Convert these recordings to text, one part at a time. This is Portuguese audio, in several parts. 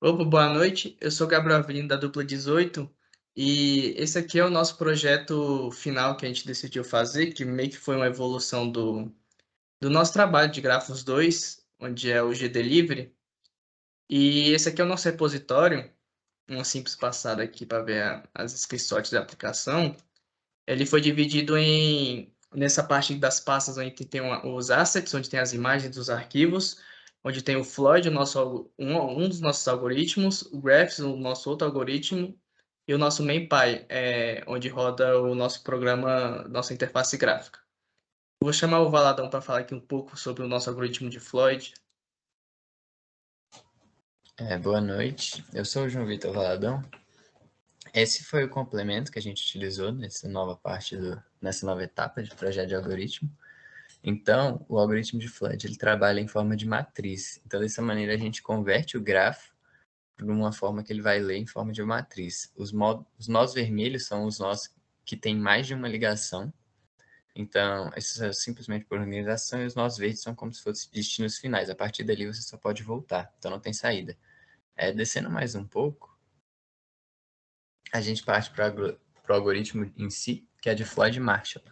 Opa, boa noite. Eu sou Gabriel Avelino da Dupla 18 e esse aqui é o nosso projeto final que a gente decidiu fazer, que meio que foi uma evolução do nosso trabalho de Grafos 2, onde é o G-Delivery. E esse aqui é o nosso repositório, uma simples passada aqui para ver as screenshots da aplicação. Ele foi dividido nessa parte das pastas onde tem os assets, onde tem as imagens dos arquivos, onde tem o Floyd, um dos nossos algoritmos, o Graphs, o nosso outro algoritmo, e o nosso MapPy, onde roda o nosso programa, nossa interface gráfica. Vou chamar o Valadão para falar aqui um pouco sobre o nosso algoritmo de Floyd. Boa noite, eu sou o João Vitor Valadão. Esse foi o complemento que a gente utilizou nessa nova etapa de projeto de algoritmo. Então, o algoritmo de Flood ele trabalha em forma de matriz. Então, dessa maneira, a gente converte o grafo para uma forma que ele vai ler em forma de matriz. Os nós vermelhos são os nós que têm mais de uma ligação. Então, esses são simplesmente por organização, e os nós verdes são como se fossem destinos finais. A partir dali, você só pode voltar, então não tem saída. Descendo mais um pouco, a gente parte para o algoritmo em si, que é de Floyd Marshall.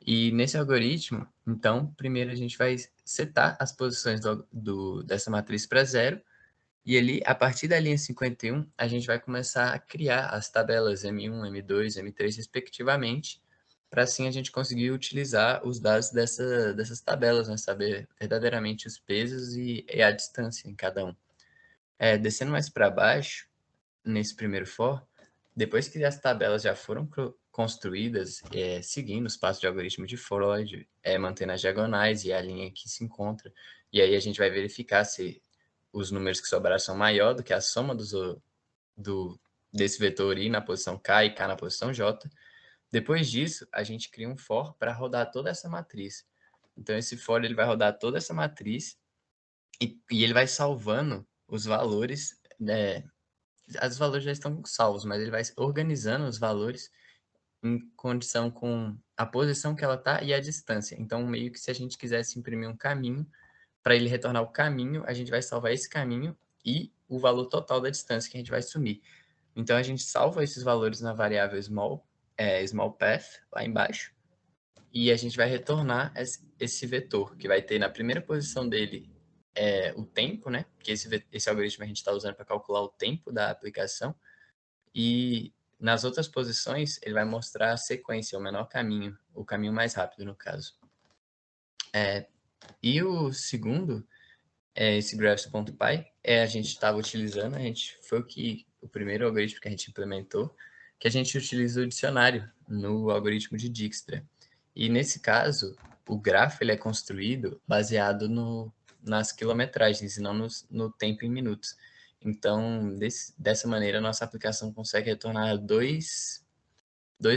E nesse algoritmo, então, primeiro a gente vai setar as posições dessa matriz para zero, e ali, a partir da linha 51, a gente vai começar a criar as tabelas M1, M2, M3, respectivamente, para assim a gente conseguir utilizar os dados dessas tabelas, né? Saber verdadeiramente os pesos e a distância em cada um. Descendo mais para baixo, nesse primeiro for, depois que as tabelas já foram construídas, seguindo os passos de algoritmo de Floyd, mantendo as diagonais e a linha que se encontra, e aí a gente vai verificar se os números que sobraram são maior do que a soma desse vetor I na posição K e K na posição J. Depois disso, a gente cria um for para rodar toda essa matriz. Então, esse for ele vai rodar toda essa matriz e ele vai salvando os valores, né? Os valores já estão salvos, mas ele vai organizando os valores em condição com a posição que ela está e a distância. Então, meio que se a gente quisesse imprimir um caminho, para ele retornar o caminho, a gente vai salvar esse caminho e o valor total da distância que a gente vai sumir. Então, a gente salva esses valores na variável small path, lá embaixo, e a gente vai retornar esse vetor, que vai ter na primeira posição dele o tempo, né? Que esse algoritmo a gente está usando para calcular o tempo da aplicação, e nas outras posições, ele vai mostrar a sequência, o menor caminho, o caminho mais rápido, no caso. E o segundo, esse graphs.py, a gente estava utilizando, foi o primeiro algoritmo que a gente implementou, que a gente utiliza o dicionário no algoritmo de Dijkstra. E nesse caso, o grafo ele é construído baseado nas quilometragens e não no tempo em minutos. Então, dessa maneira, a nossa aplicação consegue retornar dois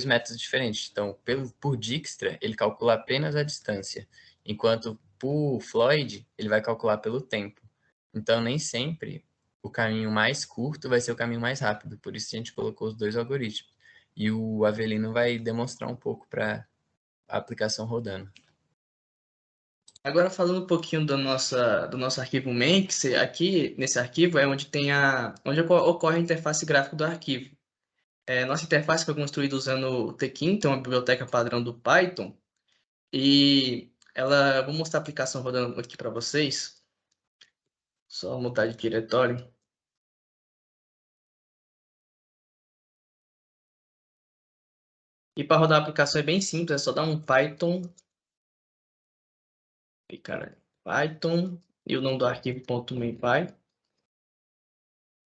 métodos diferentes. Então, por Dijkstra, ele calcula apenas a distância, enquanto por Floyd, ele vai calcular pelo tempo. Então, nem sempre o caminho mais curto vai ser o caminho mais rápido. Por isso, a gente colocou os dois algoritmos. E o Avelino vai demonstrar um pouco para a aplicação rodando. Agora falando um pouquinho do nosso arquivo main, aqui nesse arquivo é onde onde ocorre a interface gráfica do arquivo. Nossa interface foi construída usando o Tekin, uma biblioteca padrão do Python, e vou mostrar a aplicação rodando aqui para vocês. Só mudar de diretório. E para rodar a aplicação é bem simples, é só dar um Python, e cara, Python e o nome do arquivo .mypy,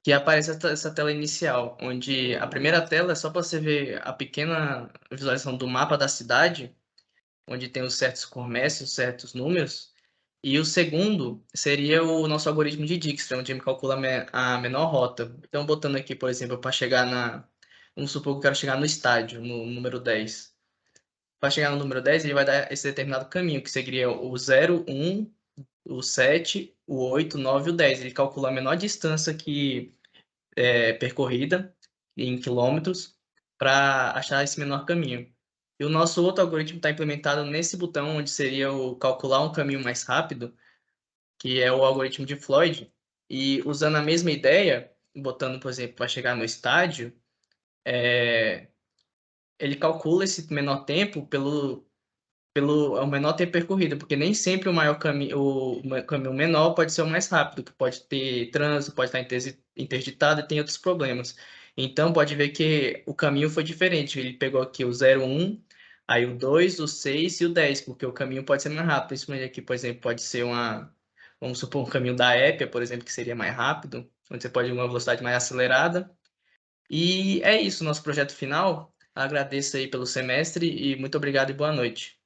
que aparece essa tela inicial, onde a primeira tela é só para você ver a pequena visualização do mapa da cidade, onde tem os certos comércios, certos números. E o segundo seria o nosso algoritmo de Dijkstra, onde ele calcula a menor rota. Então, botando aqui, por exemplo, para chegar Vamos supor que eu quero chegar no estádio, no número 10. Para chegar no número 10, ele vai dar esse determinado caminho, que seria o 0, 1, o 7, o 8, o 9 e o 10. Ele calcula a menor distância que percorrida em quilômetros para achar esse menor caminho. E o nosso outro algoritmo está implementado nesse botão, onde seria o calcular um caminho mais rápido, que é o algoritmo de Floyd. E usando a mesma ideia, botando, por exemplo, para chegar no estádio, ele calcula esse menor tempo pelo o menor tempo percorrido, porque nem sempre o maior caminho, caminho menor pode ser o mais rápido, que pode ter trânsito, pode estar interditado e tem outros problemas. Então, pode ver que o caminho foi diferente. Ele pegou aqui o 01, aí o 2, o 6 e o 10, porque o caminho pode ser mais rápido. Isso aqui, por exemplo, pode ser vamos supor, um caminho da Épia, por exemplo, que seria mais rápido, onde você pode ir uma velocidade mais acelerada. E é isso, nosso projeto final. Agradeço aí pelo semestre e muito obrigado e boa noite.